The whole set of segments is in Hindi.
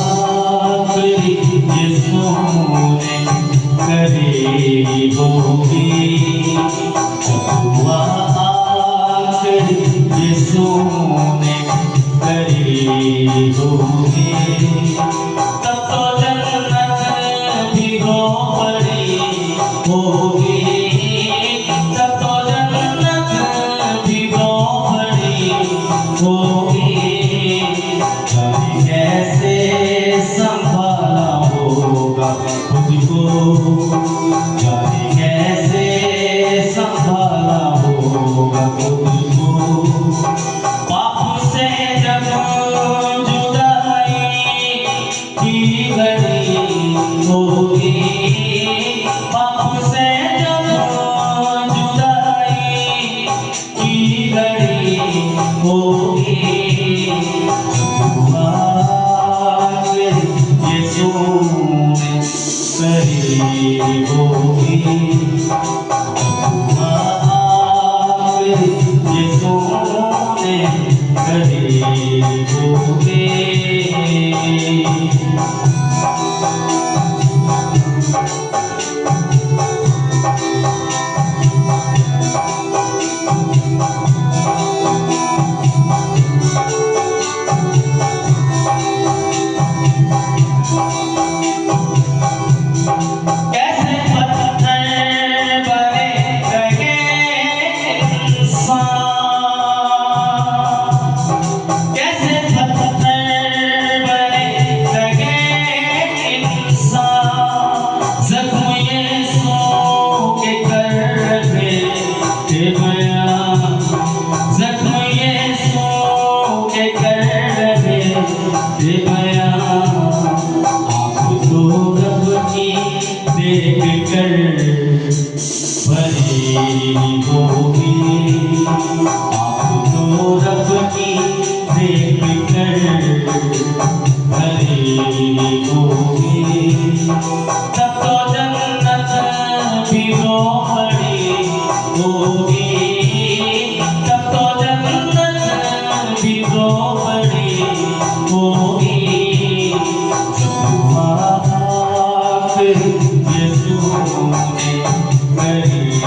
आखिरी जिस्मों ने करी होगी, आखिरी जिस्मों ने करी होगी, तब तो जन्नत भी रो पड़ी होगी, तब तो जन्नत भी रो पड़ी होगी। कैसे संभाला होगा खुद को, जाने कैसे संभाला होगा खुद को। बाप से जब जुदाई की घड़ी होगी, बाप से जब जुदाई की घड़ी होगी, करीब होगी, ये सोने करीब होगी। देख कर भरी होगी, आप तो रब की देख कर भरी होगी, तब तो जन्नत भी रो पड़ी होगी, तब तो जन्नत भी रो पड़ी होगी। करीब होगी,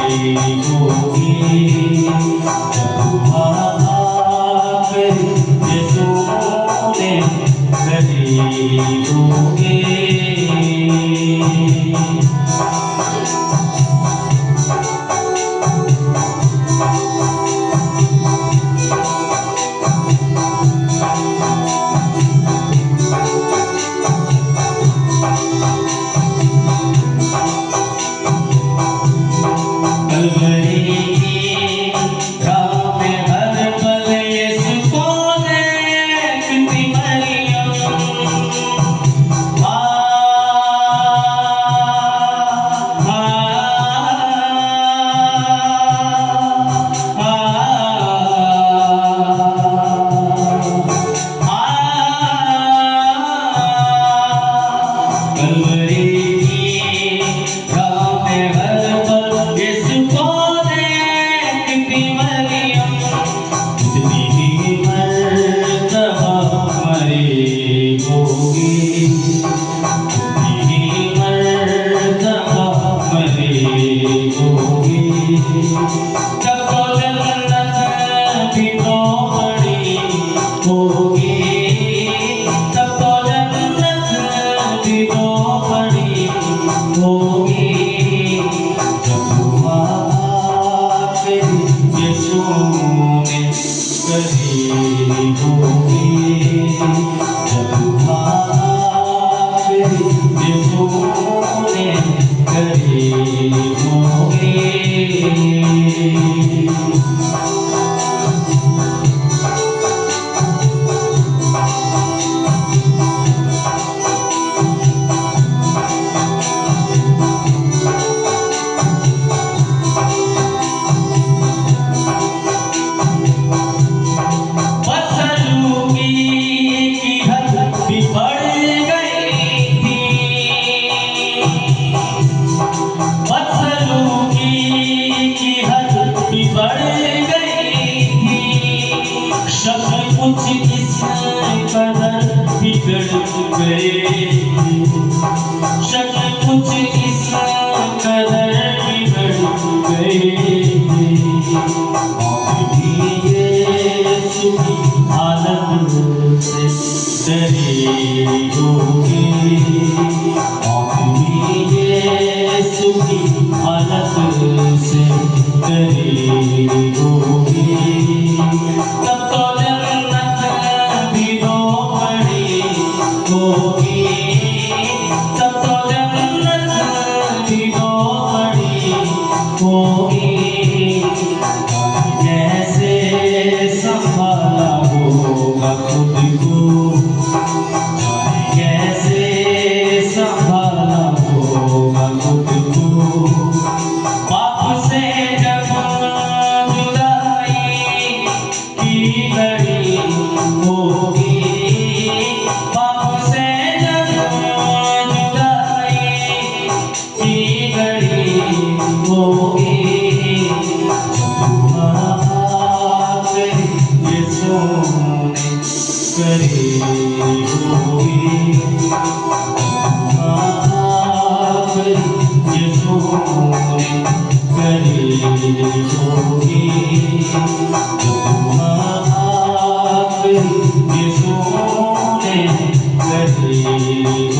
ये सोने करीब होगी। बिगड़ गए, शक्ल कुछ इस कदर बिगड़ गए, और भी यीशु की हालत से डरे होंगे, और भी यीशु की हालत से डरे होंगे। तब तो जन्नत भी दो बड़ी होगी, तब तो जन्नत भी दो बड़ी होगी। जैसे संभाला होगा खुद को, कैसे संभाला होगा खुद को, बाप से जब जुदाई की घड़ी होगी, बाप से जब जुदाई की घड़ी होगी, ये सोने करे होगी, ये सोने करे होगी, ये सोने करे